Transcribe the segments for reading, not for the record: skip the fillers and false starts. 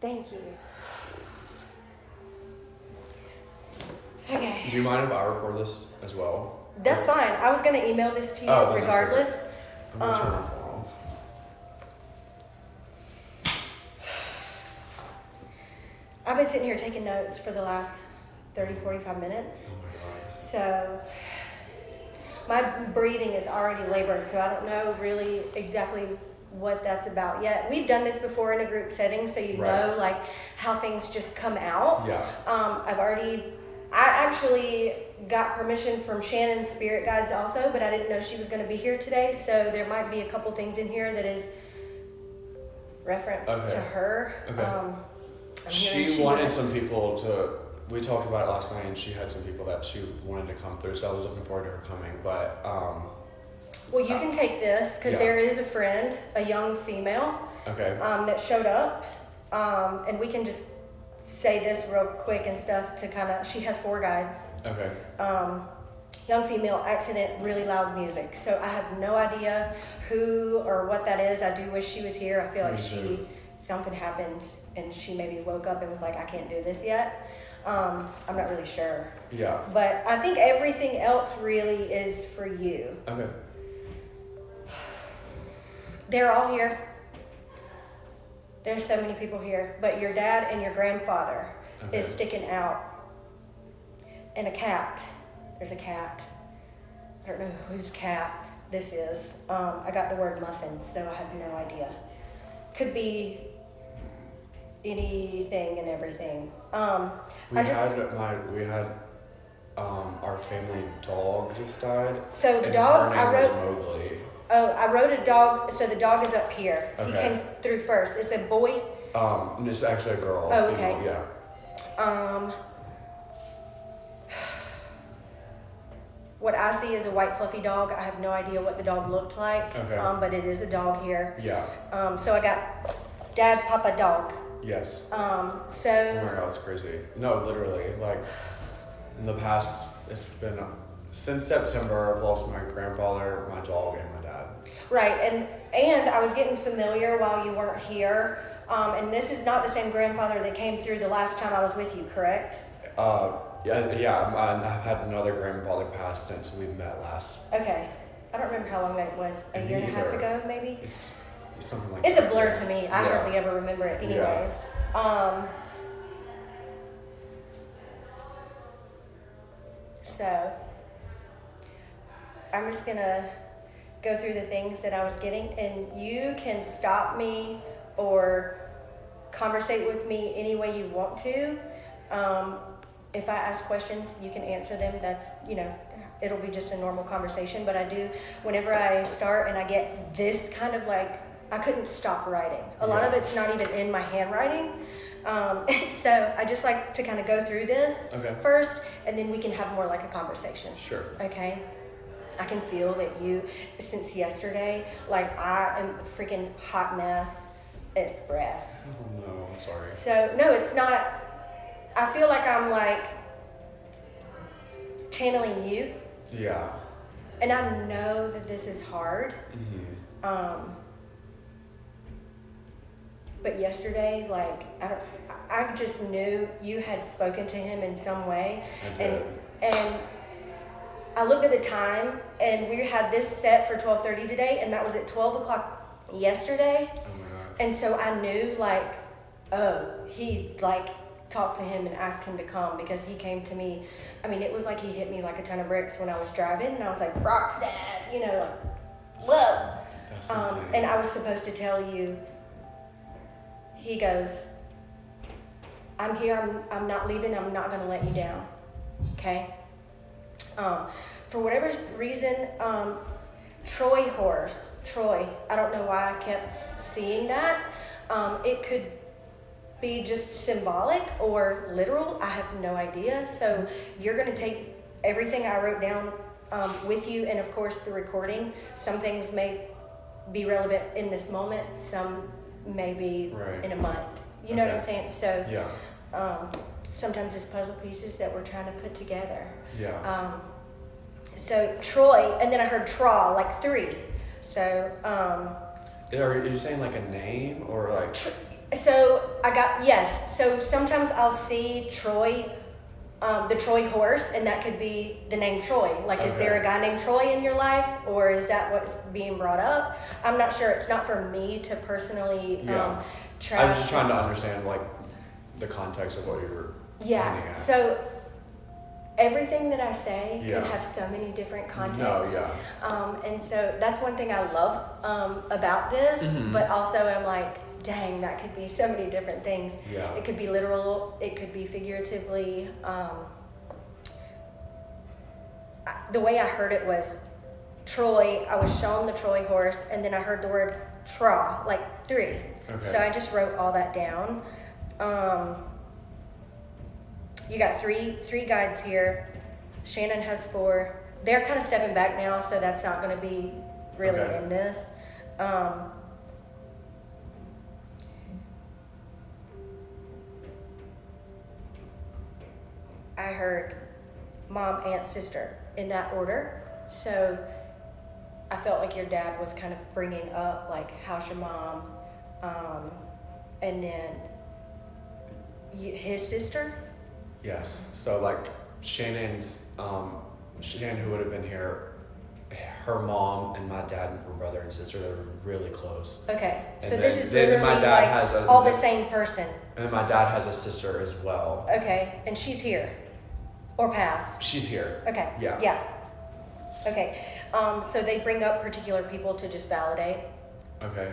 Thank you. Okay. Do you mind if I record this as well? That's fine. I was going to email this to you then regardless. I'm going to turn my phone off. I've been sitting here taking notes for the last 30, 45 minutes. Oh my God. So my breathing is already labored, so I don't know really exactly what that's about yet. We've done this before in a group setting, so you Right. know like how things just come out. Yeah. I actually got permission from Shannon's spirit guides also, but I didn't know she was going to be here today, so there might be a couple things in here that is referent to her. Okay. I'm hearing She wanted was- some people to, we talked about it last night, and she had some people that she wanted to come through, so I was looking forward to her coming, but Well, you can take this because Yeah. there is a friend, a young female, okay. that showed up, and we can just say this real quick and stuff to kind of. She has 4 guides. Okay. Young female, accident, really loud music. So I have no idea who or what that is. I do wish she was here. I feel like something happened and she maybe woke up and was like, I can't do this yet. I'm not really sure. Yeah. But I think everything else really is for you. Okay. They're all here. There's so many people here, but your dad and your grandfather is sticking out. And a cat. There's a cat. I don't know whose cat this is. I got the word muffin, so I have no idea. Could be anything and everything. We had our family dog just died. So the and dog, her name was Mowgli. I wrote a dog, so the dog is up here. He Okay. came through first. It's a boy. It's actually a girl. Oh, female, okay. Yeah. What I see is a white fluffy dog. I have no idea what the dog looked like. Okay. But it is a dog here. Yeah. So I got dad, papa, dog. Yes. So Oh my God, it's crazy. No, literally, like in the past, it's been since September. I've lost my grandfather, my dog, and my dad. right, and I was getting familiar while you weren't here. And this is not the same grandfather that came through the last time I was with you, correct? Yeah. I've had another grandfather pass since we met last. Okay. I don't remember how long that was. A Me year and a half either. ago, maybe? It's something like It's a that. blur to me. I Yeah. hardly ever remember it anyways. So I'm just gonna go through the things that I was getting, and you can stop me or conversate with me any way you want to. If I ask questions, you can answer them. That's, it'll be just a normal conversation. But I do, whenever I start and I get this kind of like, I couldn't stop writing. A lot of it's not even in my handwriting. And so I just like to kind of go through this first, and then we can have more like a conversation. Sure. Okay? I can feel that you, since yesterday, like I am a freaking hot mess express. Oh no, I'm sorry. So, no, it's not. I feel like I'm like channeling you. Yeah. And I know that this is hard. Mm-hmm. But yesterday, like, I just knew you had spoken to him in some way. I did. And I looked at the time, and we had this set for 12:30 today, and that was at 12 o'clock yesterday. Oh my God. And so I knew, like, he, like, talked to him and asked him to come, because he came to me. I mean, it was like he hit me like a ton of bricks when I was driving, and I was like, Rockstead, like, whoa. That's insane. And I was supposed to tell you, he goes, I'm here, I'm not leaving, I'm not gonna let you down, okay? For whatever reason, Troy, I don't know why I kept seeing that. It could be just symbolic or literal, I have no idea. So you're gonna take everything I wrote down with you, and of course the recording. Some things may be relevant in this moment, some may be in a month. You know what I'm saying? So yeah. Sometimes it's puzzle pieces that we're trying to put together. Yeah. So Troy, and then I heard Traw, like 3. So Are you saying like a name or like? So So sometimes I'll see Troy, the Troy horse, and that could be the name Troy. Like, is there a guy named Troy in your life, or is that what's being brought up? I'm not sure. It's not for me to personally try. I was just trying to understand like the context of what you were pointing at. So everything that I say can have so many different contexts. And so that's one thing I love about this, but also I'm like, dang, that could be so many different things. Yeah. It could be literal, it could be figuratively. The way I heard it was Troy, I was shown the Troy horse, and then I heard the word tra, like 3. Okay. So I just wrote all that down. You got three guides here. Shannon has 4. They're kind of stepping back now, so that's not going to be really in this. I heard mom, aunt, sister in that order. So I felt like your dad was kind of bringing up, like, how's your mom? And then his sister? Yes. So like Shannon's, Shannon, who would have been here, her mom and my dad were brother and sister. They were really close. Okay. And So then, this is then literally my dad like has all the same person. And then my dad has a sister as well. Okay. And she's here. Or passed. She's here. Okay. Yeah. Yeah. Okay. So they bring up particular people to just validate. Okay.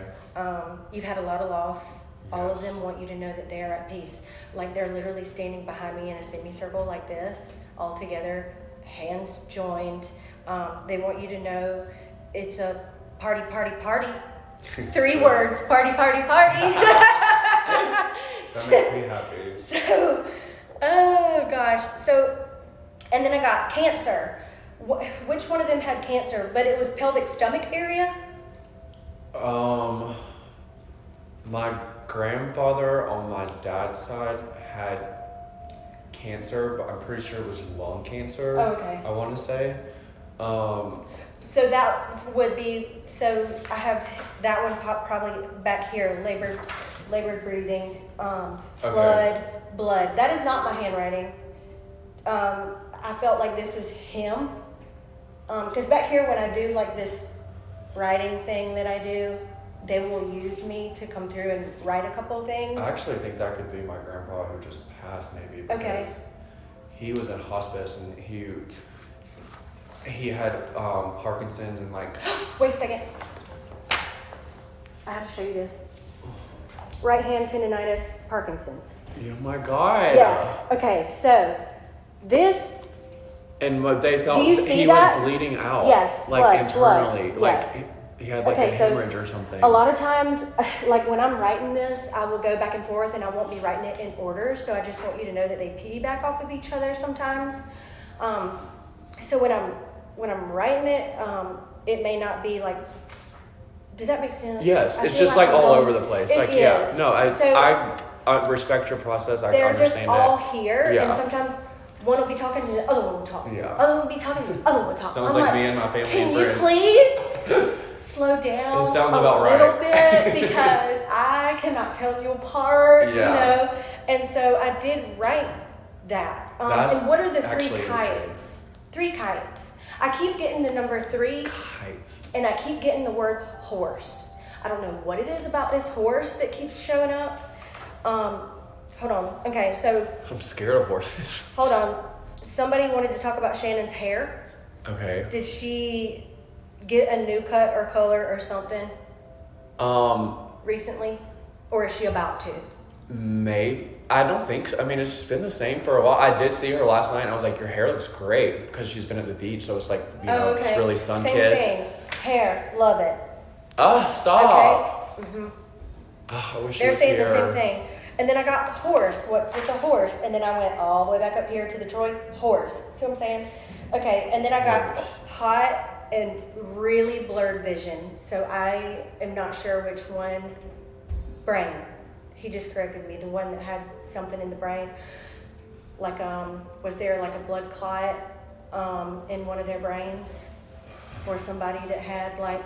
You've had a lot of loss. All of Yes. them want you to know that they are at peace. Like, they're literally standing behind me in a semicircle like this, all together, hands joined. They want you to know it's a party, party, party. 3 words, party, party, party. That makes me happy. So, oh gosh. So, and then I got cancer. Which one of them had cancer? But it was pelvic stomach area? My grandfather on my dad's side had cancer, but I'm pretty sure it was lung cancer. Oh, okay. I want to say. So that would be, so I have that one probably back here, labored breathing, flood, blood. That is not my handwriting. I felt like this was him. Because back here when I do like this writing thing that I do, they will use me to come through and write a couple of things. I actually think that could be my grandpa who just passed, maybe. Because he was in hospice and he had Parkinson's and like. Wait a second. I have to show you this. Right hand tendonitis, Parkinson's. Oh my God. Yes. Okay. So this. And what they thought Do you see he that? was bleeding out. Yes, Like blood, internally. blood, Like yes. he had like Okay, a so hemorrhage or something. A lot of times, like when I'm writing this, I will go back and forth and I won't be writing it in order. So I just want you to know that they piggyback off of each other sometimes. So when I'm writing it, it may not be like. Does that make sense? Yes, I it's feel just like I'm all going- over the place. It Like is. yeah, no, So I respect your process. I they're just understand all it. here, Yeah. and sometimes one will be talking and the other one will talk. Yeah. Other one will be talking and the other one will talk. Sounds I'm like me and my family Can and you friends." please slow down It sounds a about little right. bit because I cannot tell you apart, Yeah. you know. And so I did write that. That's and what are the 3 actually kites? 3 kites. I keep getting the number 3, Kites. and I keep getting the word horse. I don't know what it is about this horse that keeps showing up. Hold on. Okay, so I'm scared of horses. hold on. Somebody wanted to talk about Shannon's hair. Okay. Did she get a new cut or color or something recently? Or is she about to? Maybe. I don't think so. I mean, it's been the same for a while. I did see her last night and I was like, your hair looks great because she's been at the beach. So it's like, you know, it's really sun-kissed. Same thing. Hair. Love it. Oh, stop. Okay. Mm-hmm. Oh, I wish They're she was saying here. the same thing. And then I got horse. What's with the horse? And then I went all the way back up here to the Troy horse. See what I'm saying? Okay. And then I got hot and really blurred vision. So I am not sure which one. Brain. He just corrected me. The one that had something in the brain. Like, was there like a blood clot in one of their brains? Or somebody that had like,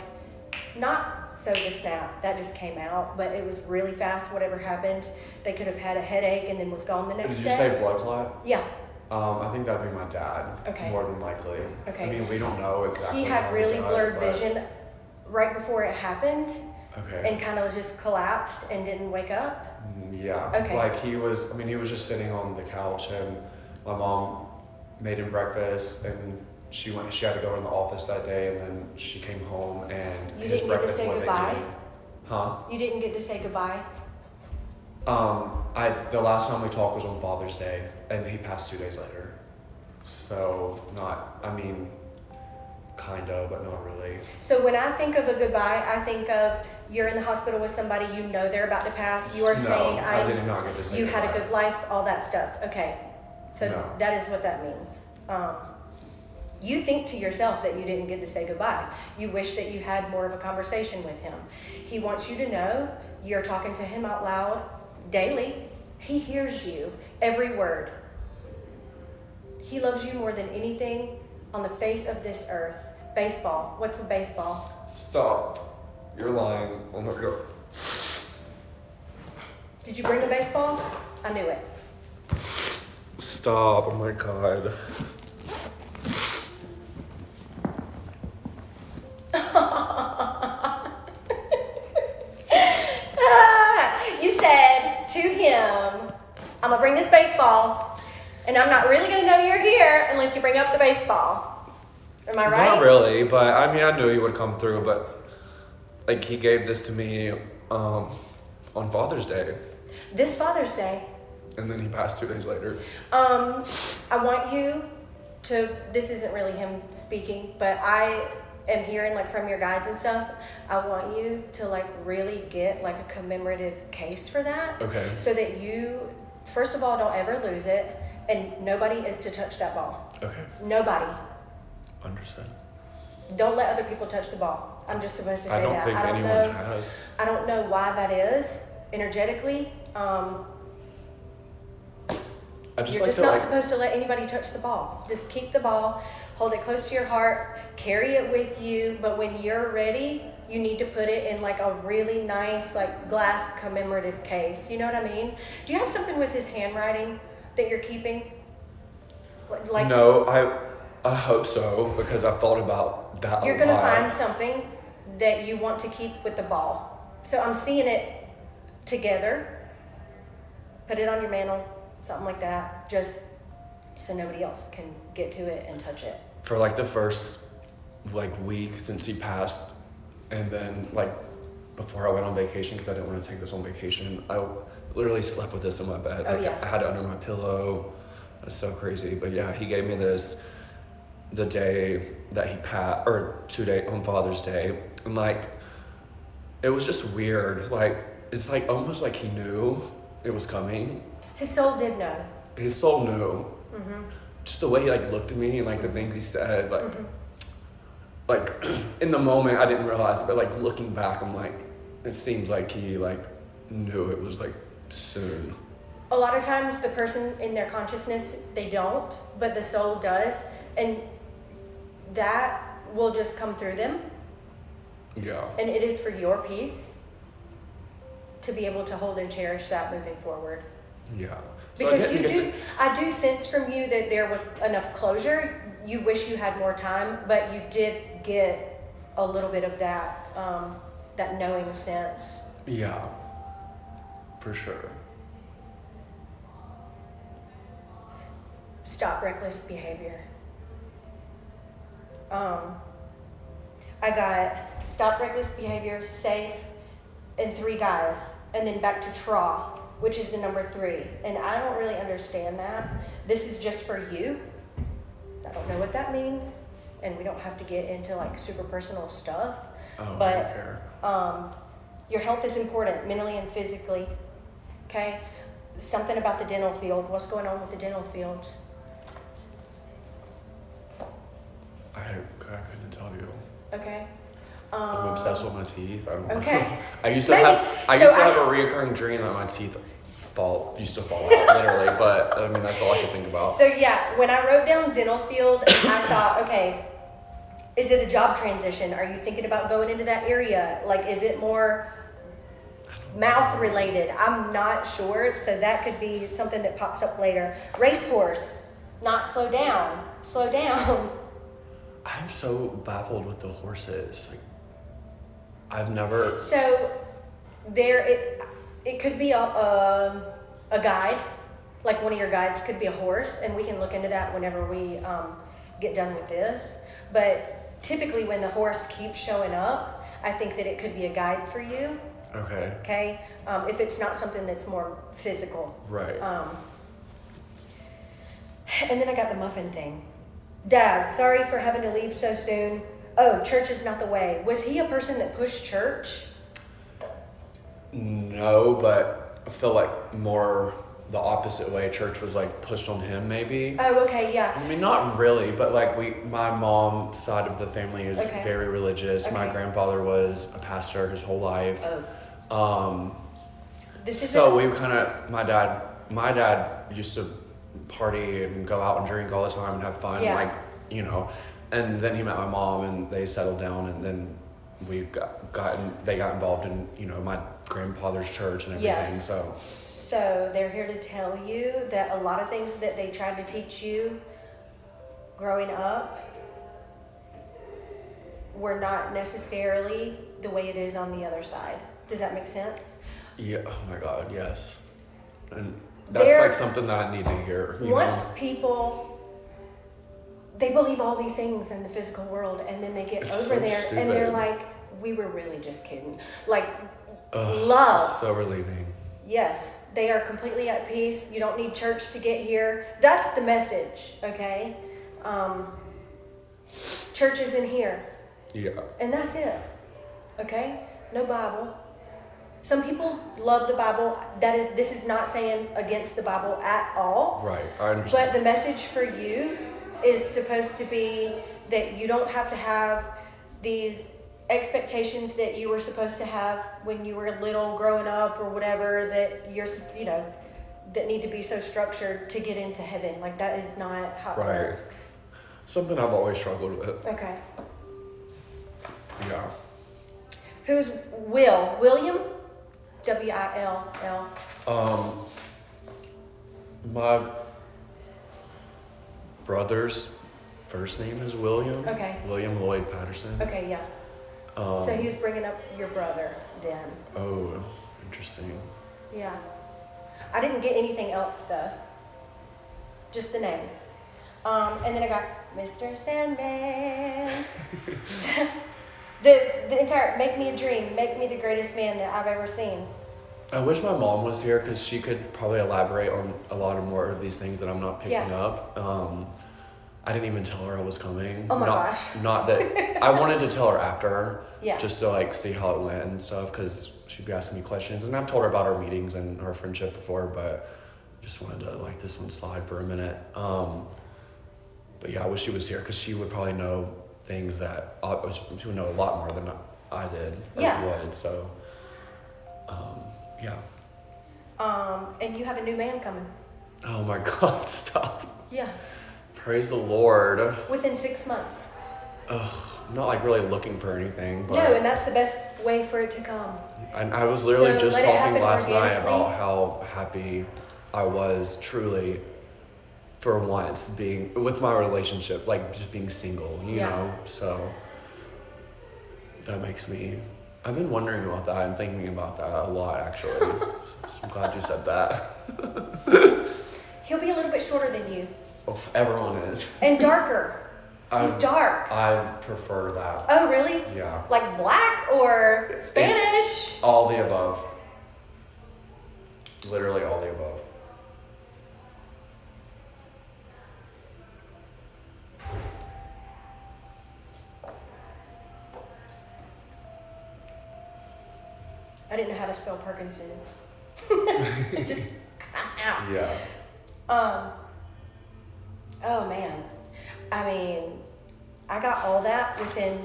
not so the snap, that just came out, but it was really fast, whatever happened. They could have had a headache and then was gone the next Did day. you say blood clot? Yeah. I think that'd be my dad. Okay. More than likely. Okay. I mean, we don't know exactly. He had how really he died, blurred but- vision right before it happened Okay. and kind of just collapsed and didn't wake up. Yeah. Okay. Like he was just sitting on the couch and my mom made him breakfast and she had to go in the office that day and then she came home and You his didn't get to breakfast say wasn't goodbye? eaten. Huh? You didn't get to say goodbye? The last time we talked was on Father's Day and he passed 2 days later. So kind of, but not really. So when I think of a goodbye, I think of you're in the hospital with somebody you know they're about to pass. You are saying I did not get to say you had a goodbye. good life, all that stuff. Okay, so No. that is what that means. You think to yourself that you didn't get to say goodbye. You wish that you had more of a conversation with him. He wants you to know you're talking to him out loud daily. He hears you, every word. He loves you more than anything on the face of this earth. Baseball. What's with baseball? Stop. You're lying. Oh my God. Did you bring a baseball? I knew it. Stop. Oh my God. You said to him, I'm gonna bring this baseball, and I'm not really gonna know you're here unless you bring up the baseball. Am I right? Not really, but I mean, I knew he would come through, but like he gave this to me on Father's Day, This Father's Day, and then he passed 2 days later. I want you to, this isn't really him speaking, but I am hearing like from your guides and stuff, I want you to like really get like a commemorative case for that. Okay. So that you, first of all, don't ever lose it, and nobody is to touch that ball. Okay. Nobody. Understood. Don't let other people touch the ball. I'm just supposed to say I don't that. think anyone know. has. I don't know why that is energetically. I just You're like just to not like. supposed to let anybody touch the ball. Just keep the ball, hold it close to your heart, carry it with you. But when you're ready, you need to put it in like a really nice like glass commemorative case. You know what I mean? Do you have something with his handwriting that you're keeping? Like No, I hope so because I've thought about that. you're a gonna lot. find something that you want to keep with the ball. So I'm seeing it together. Put it on your mantle, something like that, just so nobody else can get to it and touch it. For like the first like week since he passed, and then like before I went on vacation because I didn't want to take this on vacation, I literally slept with this in my bed. Oh, Like, yeah. I had it under my pillow. It was so crazy, but yeah, he gave me this the day that he passed, or 2 days on Father's Day, and like it was just weird. Like it's like almost like he knew it was coming. His soul did know. His soul knew. Mm-hmm. Just the way he like looked at me and like the things he said, like Mm-hmm. like in the moment I didn't realize it, but like looking back, I'm like, it seems like he like knew it was like soon. A lot of times the person in their consciousness, they don't, but the soul does. And that will just come through them. Yeah. And it is for your peace to be able to hold and cherish that moving forward. Yeah. So Because I didn't get to- I do sense from you that there was enough closure. You wish you had more time, but you did get a little bit of that, that knowing sense. Yeah. For sure. Stop reckless behavior. I got stop reckless behavior, safe, and 3 guys, and then back to TRAW, which is the number 3. And I don't really understand that. This is just for you. I don't know what that means, and we don't have to get into like super personal stuff. Oh, I don't But care. your health is important, mentally and physically. Okay? Something about the dental field. What's going on with the dental field? I couldn't tell you. Okay. I'm obsessed with my teeth. I don't know. Okay. I used to Maybe. have So a reoccurring dream that my teeth used to fall out literally, but I mean that's all I could think about. So yeah, when I wrote down dental field, I thought, okay, Is it a job transition? Are you thinking about going into that area? Like, is it more mouth related? I'm not sure. So that could be something that pops up later. Racehorse, not slow down. Slow down. I'm so baffled with the horses. Like, I've never. So there, it could be a guide. Like one of your guides could be a horse, and we can look into that whenever we get done with this. But typically when the horse keeps showing up, I think that it could be a guide for you. Okay. Okay? If it's not something that's more physical. Right. And then I got the muffin thing. Dad, sorry for having to leave so soon. Oh, church is not the way. Was he a person that pushed church? No, but I feel like more the opposite way. Church was like pushed on him, maybe. Oh, okay, yeah. I mean, not really, but like my mom's side of the family is very religious. Okay. My grandfather was a pastor his whole life. Oh. So we kind of, my dad used to party and go out and drink all the time and have fun, like, you know, and then he met my mom and they settled down, and then they got involved in, you know, my grandfather's church and everything. Yes. So they're here to tell you that a lot of things that they tried to teach you growing up were not necessarily the way it is on the other side. Does that make sense? Yeah. Oh my God. Yes. And that's like something that I need to hear. Once people, they believe all these things in the physical world, and then they get over so there stupid. and they're like, we were really just kidding. Like, love. So relieving. Yes, they are completely at peace. You don't need church to get here. That's the message, okay? Church is in here. Yeah. And that's it, okay? No Bible. Some people love the Bible. This is not saying against the Bible at all. Right, I understand. But the message for you is supposed to be that you don't have to have these expectations that you were supposed to have when you were little growing up or whatever, that you're, you know, that need to be so structured to get into heaven. Like, that is not how it works. Something I've always struggled with. Okay. Yeah. Who's William? W-I-L-L. My brother's first name is William. Okay. William Lloyd Patterson. Okay, yeah. So he was bringing up your brother then. Oh, interesting. Yeah. I didn't get anything else though. Just the name. And then I got Mr. Sandman. the entire Make Me a Dream, Make Me the Greatest Man that I've ever seen. I wish my mom was here because she could probably elaborate on a lot of more of these things that I'm not picking up. I didn't even tell her I was coming. Oh my gosh. Not that I wanted to tell her after. Yeah. Just to like see how it went and stuff, because she'd be asking me questions, and I've told her about our meetings and our friendship before, but just wanted to like this one slide for a minute. But yeah, I wish she was here because she would probably know things that she would know a lot more than I did. Or would. So, yeah. And you have a new man coming. Oh my God! Stop. Yeah. Praise the Lord. Within 6 months. I'm not like really looking for anything. But No, and that's the best way for it to come. I was literally So just let it talking happen last night organically. about how happy I was truly for once being with my relationship, like just being single, you know? So that makes me, I've been wondering about that and thinking about that a lot actually. So I'm glad you said that. He'll be a little bit shorter than you. Everyone is. And darker. He's dark. I prefer that. Oh, really? Yeah. Like black or Spanish? All the above. Literally all the above. I didn't know how to spell Parkinson's. It just come out. Yeah. Oh man. I mean, I got all that within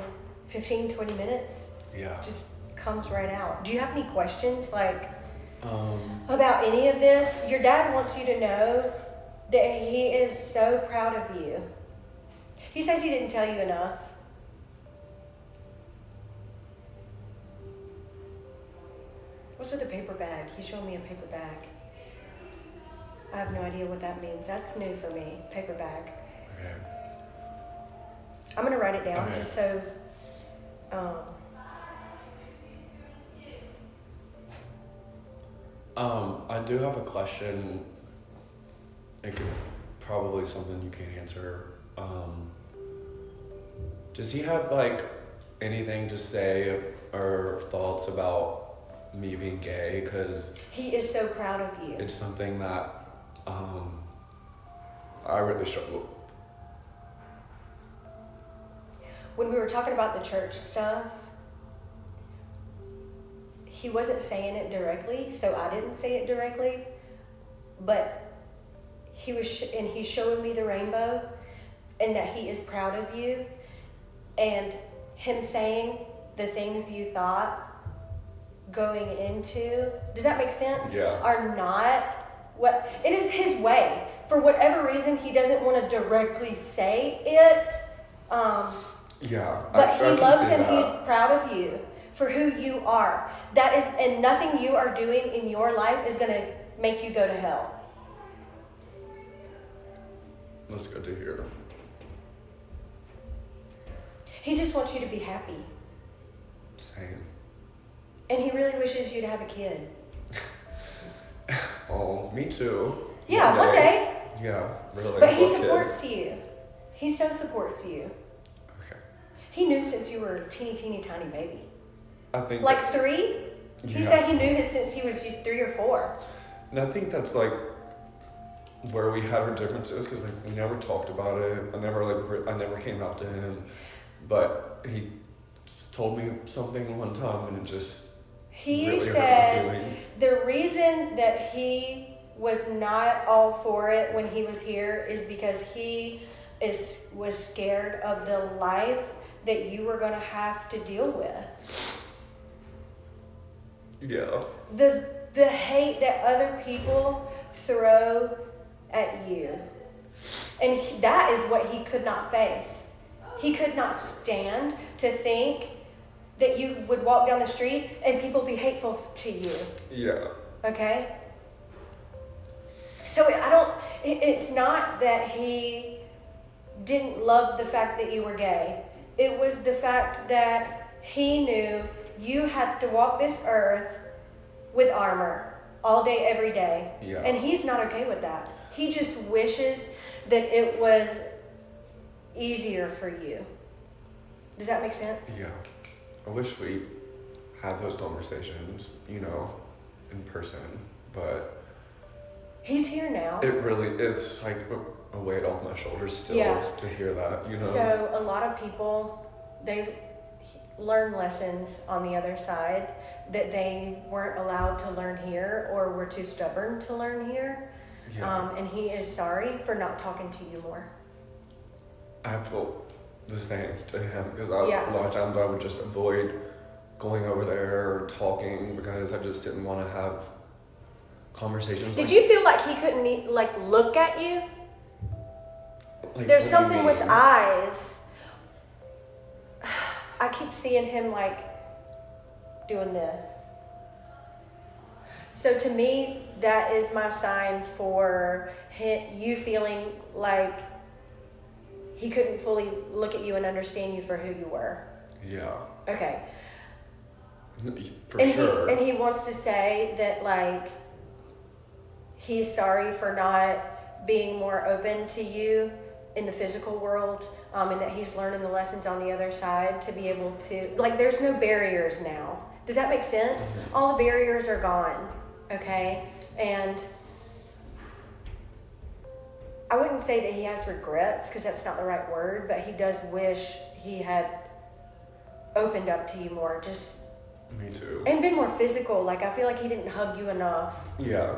15, 20 minutes. Yeah. Just comes right out. Do you have any questions about any of this? Your dad wants you to know that he is so proud of you. He says he didn't tell you enough. What's with the paper bag? He's showing me a paper bag. I have no idea what that means. That's new for me. Paper bag. Okay. I'm gonna write it down Okay. just so. I do have a question. It could probably something you can answer. Does he have like anything to say or thoughts about me being gay? Because He is so proud of you. it's something that I really struggle. When we were talking about the church stuff, he wasn't saying it directly, so I didn't say it directly, but he was, and he's showing me the rainbow, and that he is proud of you, and him saying the things you thought going into, does that make sense? Yeah. Are not what, it is his way. For whatever reason, he doesn't want to directly say it, Yeah. but he I can loves see and that. he's proud of you for who you are. That is, and nothing you are doing in your life is going to make you go to hell. That's good to hear. He just wants you to be happy. Same. And he really wishes you to have a kid. Oh, me too. Yeah, one day. Yeah, really. But he Love supports kids. you. He so supports you. Okay. He knew since you were a teeny tiny baby. I think Like that's- 3? He Yeah. said he knew him since he was 3 or 4. And I think that's like where we had our differences because like we never talked about it. I never came out to him, but he just told me something one time and it just He really hurt my said feelings. the reason that he was not all for it when he was here is because he was scared of the life that you were going to have to deal with. Yeah. The hate that other people throw at you. And that is what he could not face. He could not stand to think that you would walk down the street and people be hateful to you. Yeah. Okay? So it's not that he didn't love the fact that you were gay. It was the fact that he knew you had to walk this earth with armor all day, every day. Yeah. And he's not okay with that. He just wishes that it was easier for you. Does that make sense? Yeah. I wish we had those conversations, in person, but He's here now. it's like a weight off my shoulders still Yeah. to hear that, So a lot of people, they learn lessons on the other side that they weren't allowed to learn here or were too stubborn to learn here. Yeah. And he is sorry for not talking to you more. I felt the same to him because Yeah. a lot of times I would just avoid going over there or talking because I just didn't want to have conversations. Did you feel like he couldn't look at you? Like, There's what do you something with mean? eyes. I keep seeing him doing this. So to me, that is my sign for you feeling like he couldn't fully look at you and understand you for who you were. Yeah. Okay. For and sure. he wants to say that he's sorry for not being more open to you in the physical world, and that he's learning the lessons on the other side to be able to there's no barriers now. Does that make sense? Mm-hmm. All the barriers are gone. Okay? And I wouldn't say that he has regrets because that's not the right word, but he does wish he had opened up to you more, just Me too. and been more physical. I feel like he didn't hug you enough. Yeah.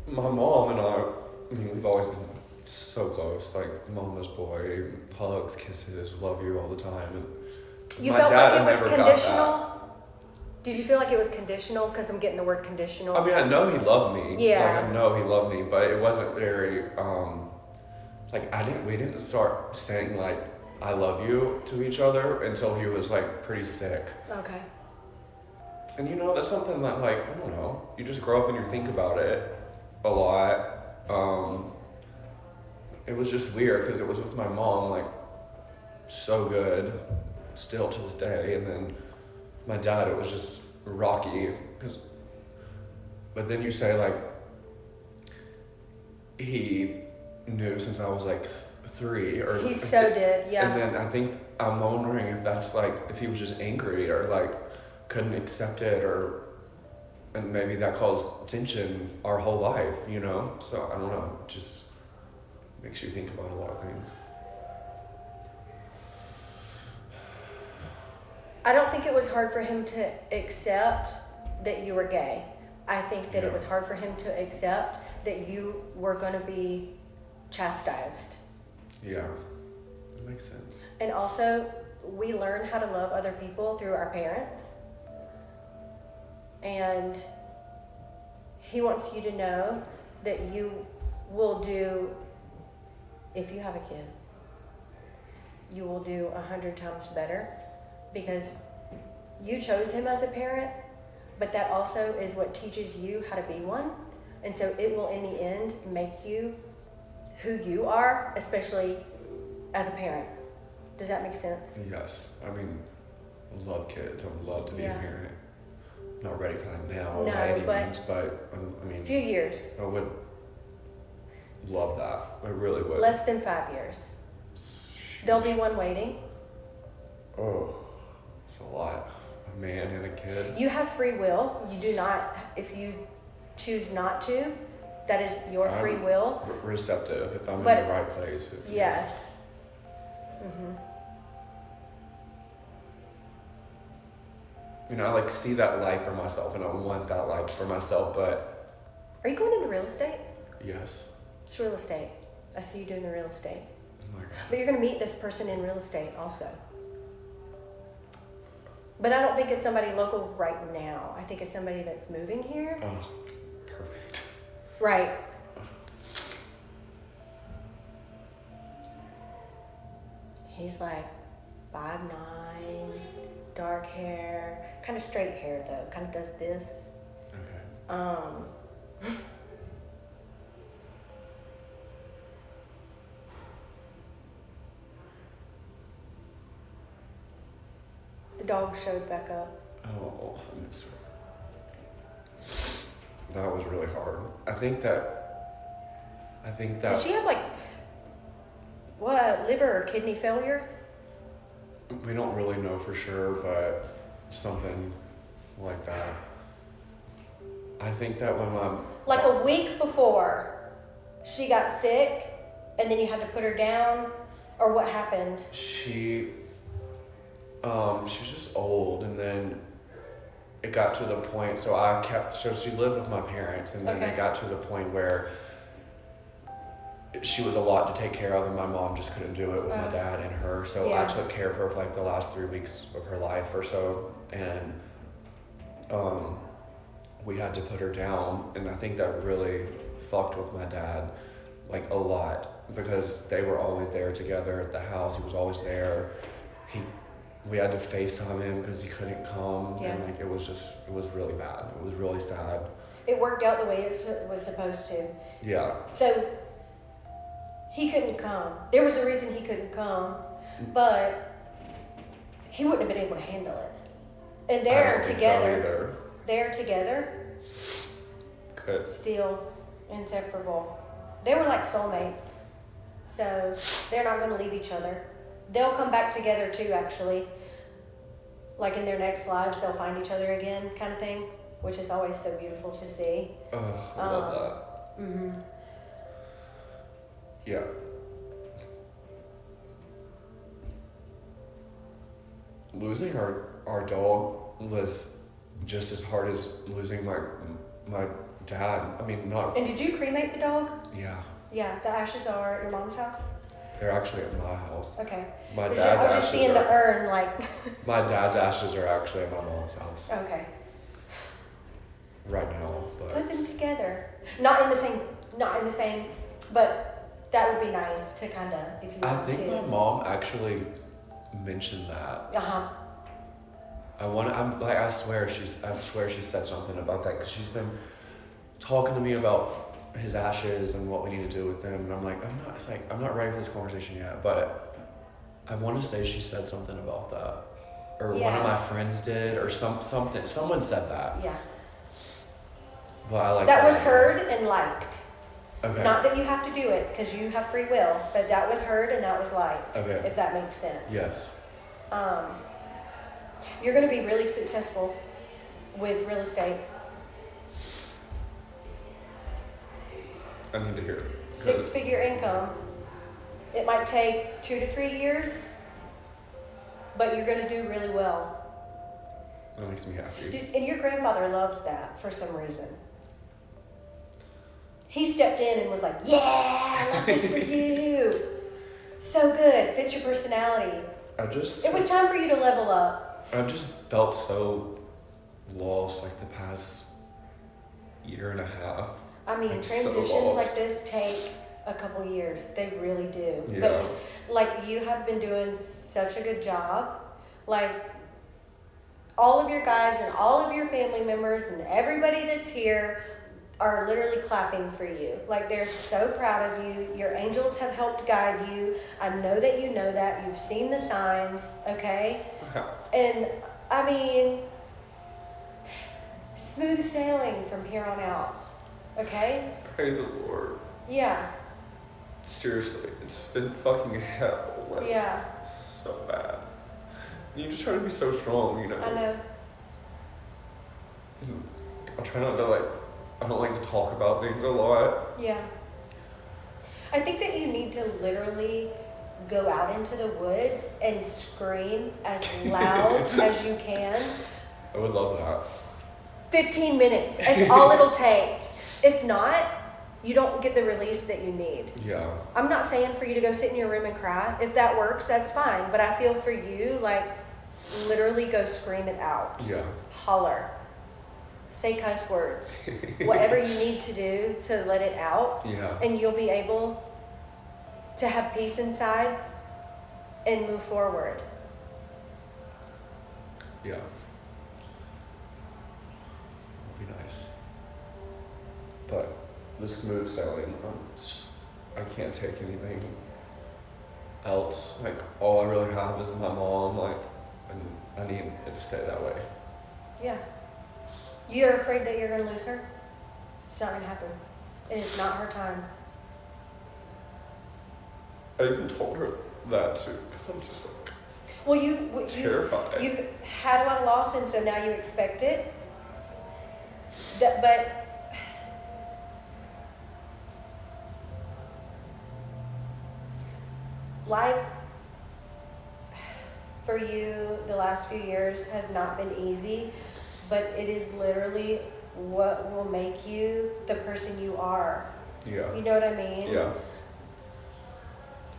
My mom and I we've always been so close. Like mama's boy, hugs, kisses, love you all the time. And You my felt dad like it was never got conditional? Did you feel like it was conditional? Because I'm getting the word conditional. I mean, I know he loved me. Yeah. I know he loved me, but it wasn't very, we didn't start saying, I love you to each other until he was, pretty sick. Okay. And you know, that's something that, like, I don't know, you just grow up and you think about it a lot. It was just weird because it was with my mom, like, so good, still to this day. And then my dad, it was just rocky. But then you say, like, he knew since I was like 3 or. He so did, yeah. And then I think I'm wondering if that's like, if he was just angry or like couldn't accept it, and maybe that caused tension our whole life, you know? So I don't know, it just makes you think about a lot of things. I don't think it was hard for him to accept that you were gay. I think that it was hard for him to accept that you were going to be chastised. Yeah, that makes sense. And also, we learn how to love other people through our parents. And he wants you to know that you will do, if you have a kid, you will do 100 times better because you chose him as a parent, but that also is what teaches you how to be one. And so it will, in the end, make you who you are, especially as a parent. Does that make sense? Yes. I mean, I love kids. I would love to be a parent. Not ready for that now No, by any but means, but I mean, a few years. I would love that. I really would. Less than 5 years. There'll be one waiting. Oh, it's a lot. A man and a kid. You have free will. You do not, if you choose not to, that is your free will. Receptive if I'm in the right place. Yes. Mm-hmm. You know, I like see that life for myself and I want that life for myself, but. Are you going into real estate? Yes. It's real estate. I see you doing the real estate. Oh my God. But you're going to meet this person in real estate also. But I don't think it's somebody local right now. I think it's somebody that's moving here. Oh, perfect. Right. He's like 5'9", dark hair, kind of straight hair though, kind of does this. Okay. The dog showed back up. Oh, I miss her. That was really hard. I think that. Did she have like, what, liver or kidney failure? We don't really know for sure, but something like that. I think that when Like a week before she got sick and then you had to put her down, or what happened? she was just old, and then it got to the point, so she lived with my parents, and then Okay. it got to the point where she was a lot to take care of, and my mom just couldn't do it with my dad and her, so I Yeah. took care of her for like the last 3 weeks of her life or so, and we had to put her down, and I think that really fucked with my dad like a lot, because they were always there together at the house. He was always there. We had to FaceTime him because he couldn't come, Yeah. and like it was really bad. It was really sad. It worked out the way it was supposed to. Yeah. So he couldn't come. There was a reason he couldn't come, but he wouldn't have been able to handle it. And I don't think so either. they're together, Could. still inseparable. They were like soulmates, so they're not going to leave each other. They'll come back together too, actually. Like in their next lives, they'll find each other again, kind of thing, which is always so beautiful to see. Oh, I love that. Mm-hmm. Yeah. Losing our dog was just as hard as losing my dad. I mean, not. And did you cremate the dog? Yeah. Yeah, the ashes are at your mom's house? They're actually at my house. Okay. My I was dad's just ashes seeing the urn, like. My dad's ashes are actually at my mom's house Okay. right now, but Put them together. Not in the same, but that would be nice to kind of, if you I want think to. my mom actually mentioned that. Uh-huh. I swear she said something about that because she's been talking to me about his ashes and what we need to do with them, and I'm not ready for this conversation yet, but I want to say she said something about that, or one of my friends did, or something. Someone said that. Yeah. But I like that. That was heard and liked. Okay. Not that you have to do it because you have free will, but that was heard and that was liked. Okay. If that makes sense. Yes. You're going to be really successful with real estate. I need to hear it. 6-figure income. It might take 2 to 3 years, but you're going to do really well. That makes me happy. And your grandfather loves that for some reason. He stepped in and was like, yeah, I love this for you. So good. Fits your personality. It was time for you to level up. I've just felt so lost like the past year and a half. I mean, transitions so like this take a couple years. They really do. Yeah. But like you have been doing such a good job. Like all of your guys and all of your family members and everybody that's here are literally clapping for you. Like they're so proud of you. Your angels have helped guide you. I know that you know that. You've seen the signs, okay? And I mean, smooth sailing from here on out, okay? Praise the Lord. Yeah. Seriously, it's been fucking hell. Like, Yeah. so bad. You just try to be so strong, you know? I know. I try not to I don't like to talk about things a lot. Yeah. I think that you need to literally go out into the woods and scream as loud as you can. I would love that. 15 minutes. That's all it'll take. If not, you don't get the release that you need. Yeah. I'm not saying for you to go sit in your room and cry. If that works, that's fine. But I feel for you, literally go scream it out. Yeah. Holler. Say cuss words. Whatever you need to do to let it out. Yeah. And you'll be able to have peace inside and move forward. Yeah. It'd be nice. But the smooth sailing, I can't take anything else. All I really have is my mom, and I need it to stay that way. Yeah. You're afraid that you're going to lose her? It's not going to happen. It is not her time. I even told her that too, because I'm just Well, terrified. You've had a lot of loss, and so now you expect it. But life for you the last few years has not been easy, but it is literally what will make you the person you are. Yeah. You know what I mean? Yeah.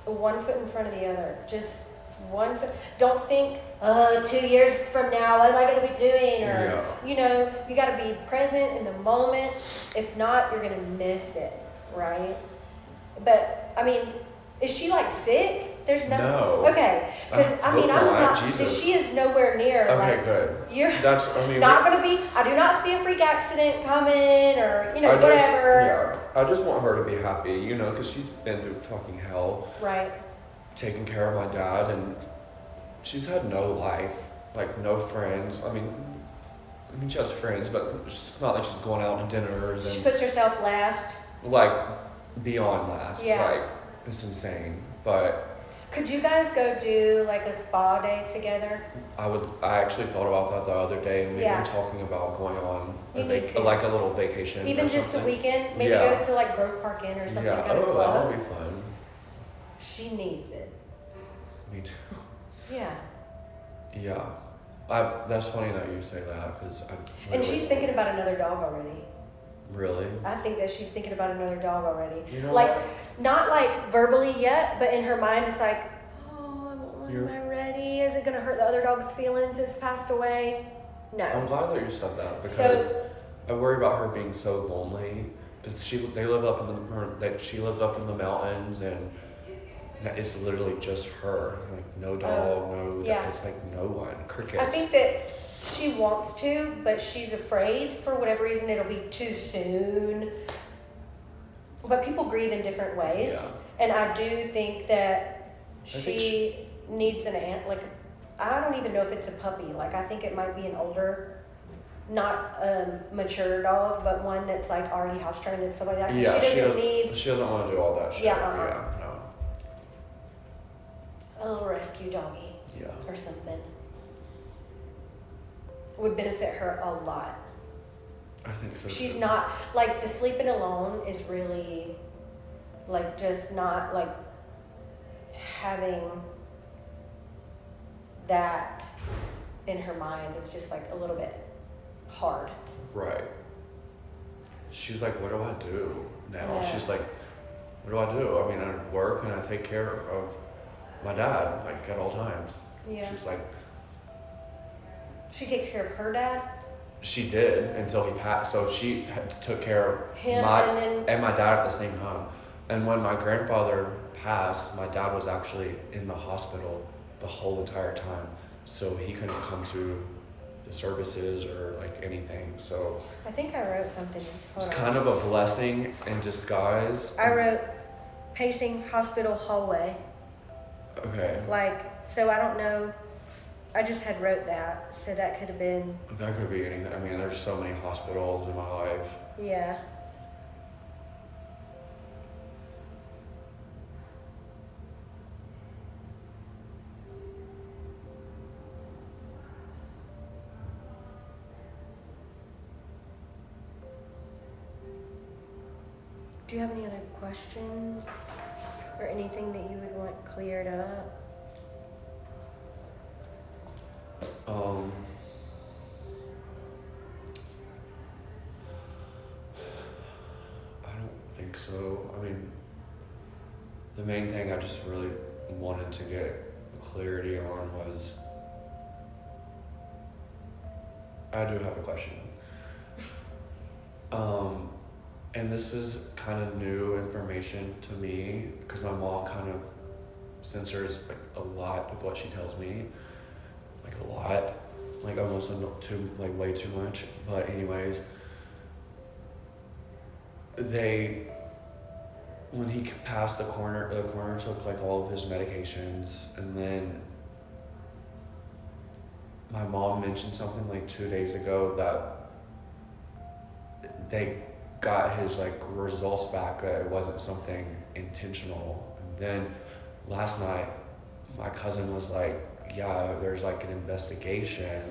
One foot in front of the other. Just one foot. Don't think, 2 years from now, what am I going to be doing? Or, you got to be present in the moment. If not, you're going to miss it, right? But, I mean, is she sick? There's nothing. No. Okay. Because, I'm not. Jesus. She is nowhere near. Okay, good. You're not going to be. I do not see a freak accident coming or, whatever. I just want her to be happy, because she's been through fucking hell. Right. Taking care of my dad, and she's had no life, no friends. I mean, she has friends, but it's not like she's going out to dinners. She and puts herself last. Beyond last. Yeah. It's insane. But could you guys go do a spa day together? I actually thought about that the other day, and we've been talking about going on a little vacation. Even just a weekend, maybe go to Grove Park Inn or something kind of close. That would be fun. She needs it. Me too. Yeah. Yeah. That's funny that you say that, because and she's thinking about another dog already. Really? I think that she's thinking about another dog already. Not verbally yet, but in her mind it's I want one. Am I ready? Is it going to hurt the other dog's feelings that's passed away? No. I'm glad that you said that, because I worry about her being so lonely, because she lives up in the mountains, and it's literally just her. No dog, it's no one. Crickets. I think that she wants to, but she's afraid for whatever reason it'll be too soon. But people grieve in different ways. Yeah. And I do think that she needs an aunt. Like, I don't even know if it's a puppy. Like, I think it might be an older, not a mature dog, but one that's like already house trained and stuff like that. Yeah, She doesn't want to do all that shit. Yeah, no. a little rescue doggy. Yeah. Or something. Would benefit her a lot. I think so. She's too. not, like, the sleeping alone is really, like, just not, like, having that in her mind is just, like, a little bit hard. Right. She's like, what do I do now? Yeah. She's like, what do I do? I mean, I work and I take care of my dad, like, at all times. Yeah. She's like, She takes care of her dad. she did until he passed. So she took care of Him and my dad at the same time. And when my grandfather passed, my dad was actually in the hospital the whole entire time. So he couldn't come to the services or like anything. So I think I wrote something. it's kind of a blessing in disguise. I wrote pacing hospital hallway. Okay. Like, so I don't know. I just had wrote that, so that could have been, That could be anything. I mean, there's so many hospitals in my life. yeah. Do you have any other questions or anything that you would want cleared up? I don't think so. I mean, the main thing I just really wanted to get clarity on was, I do have a question. And this is kind of new information to me because my mom kind of censors like a lot of what she tells me, like a lot, like almost too, like way too much. But anyways, when he passed the coroner took like all of his medications, and then my mom mentioned something like 2 days ago that they got his like results back, that it wasn't something intentional. And then last night my cousin was like, yeah, there's like an investigation,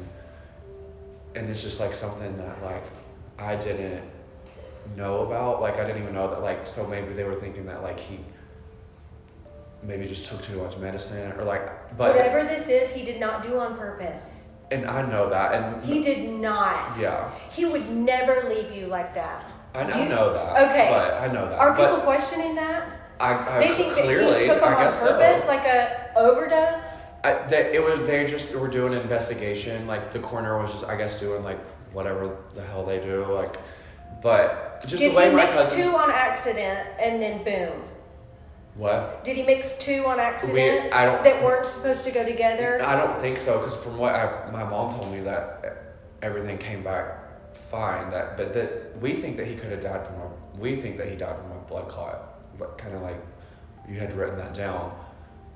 and it's just like something that like I didn't know about. Like I didn't even know that, like, so maybe they were thinking that like he maybe just took too much medicine or like, but whatever this is, he did not do on purpose. And I know that, and He did not. yeah, He would never leave you like that. I know that. Okay. But I know that. Are people but questioning that? I They think clearly, that he took them I on guess purpose, so. like a overdose? They just were doing an investigation. Like the coroner was just, I guess, doing like whatever the hell they do. Like, but just Did the way he my mix cousins. two on accident and then boom? What? Did he mix two on accident I don't. that weren't supposed to go together? I don't think so, because from what my mom told me that everything came back fine. But we think that he could have died from we think that he died from a blood clot. Kind of like you had written that down,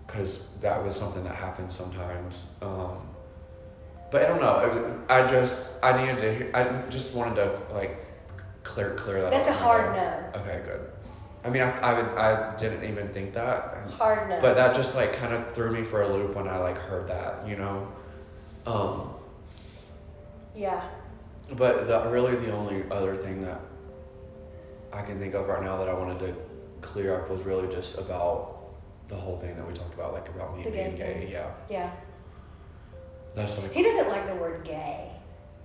because that was something that happens sometimes. But I don't know. I just wanted to like clear that. That's up. a hard no. Okay, good. I mean, I didn't even think that. Hard no. But that just like kind of threw me for a loop when I like heard that, you know. Yeah. But really the only other thing that I can think of right now that I wanted to clear up was really just about the whole thing that we talked about, like about me The being gay gay. thing. Yeah, Yeah. that's like He doesn't like the word gay.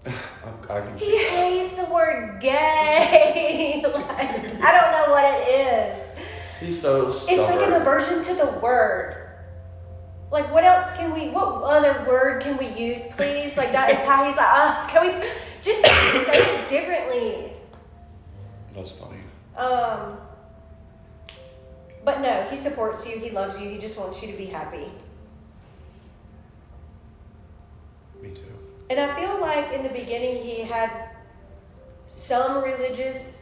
I can He see that. hates the word gay. Like, I don't know what it is. He's so stubborn. It's like an aversion to the word. Like, what other word can we use, please? Like, that is how he's like, can we just say it differently? That's funny. But no, he supports you, he loves you, he just wants you to be happy. Me too. And I feel like in the beginning he had some religious,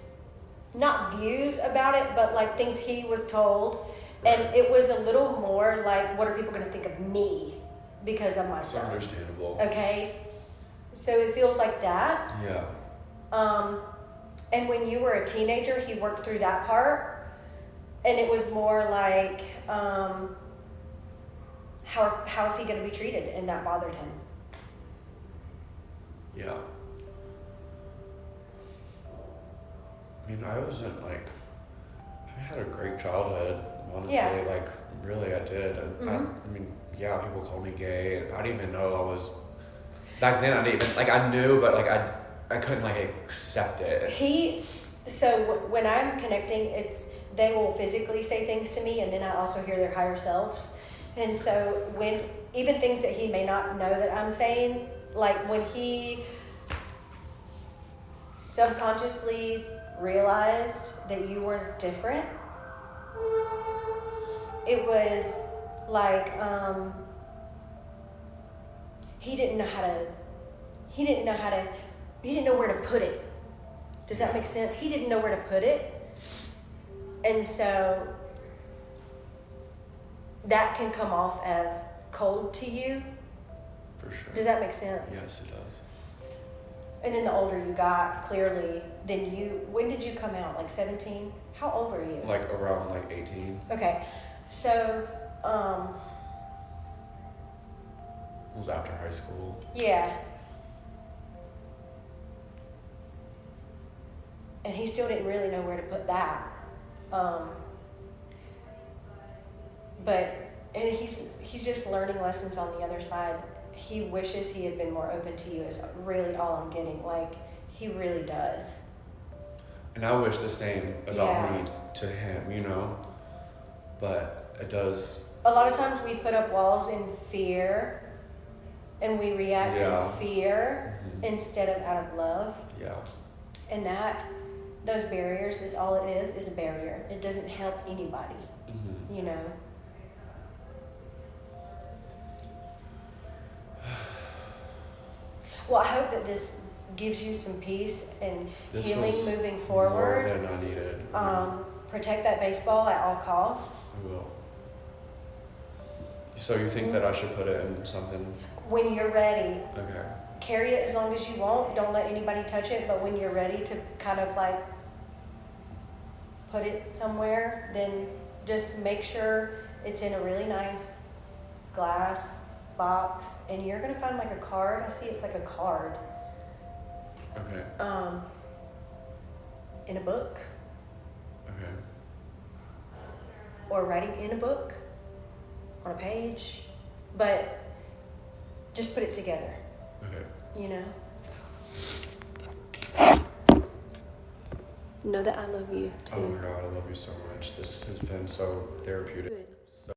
not views about it, but like things he was told. And it was a little more like, what are people going to think of me because of my It's son? understandable. Okay? So it feels like that. Yeah. And when you were a teenager, he worked through that part. And it was more like, how is he going to be treated? And that bothered him. Yeah. I mean, I wasn't like, I had a great childhood, honestly. Yeah. Like, really, I did. And I mean, yeah, people called me gay. And I didn't even know I was, back then, I didn't even, like, I knew, but like, I couldn't like accept it. So when I'm connecting, they will physically say things to me, and then I also hear their higher selves. And so when, even things that he may not know that I'm saying, like when he subconsciously realized that you were different, it was like, he didn't know where to put it. Does that make sense? He didn't know where to put it. And so that can come off as cold to you. For sure. Does that make sense? Yes, it does. And then the older you got, clearly, then when did you come out? Like 17? How old were you? Like around like 18. Okay. So, It was after high school. yeah. And he still didn't really know where to put that. And he's just learning lessons on the other side. He wishes he had been more open to you is really all I'm getting. Like, he really does. And I wish the same about me to him, you know? But it does. A lot of times we put up walls in fear and we react in fear instead of out of love. Yeah. And those barriers is all it is a barrier. It doesn't help anybody, you know? Well, I hope that this gives you some peace and healing moving forward. More than I needed. Protect that baseball at all costs. I will. So you think that I should put it in something? When you're ready. Okay. Carry it as long as you want. Don't let anybody touch it. But when you're ready to kind of like put it somewhere, then just make sure it's in a really nice glass box. And you're going to find like a card. I see it's like a card. Okay. In a book. Okay. Or writing in a book. On a page. But just put it together. Okay. You know that I love you too. Oh my God, I love you so much. This has been so therapeutic. Good.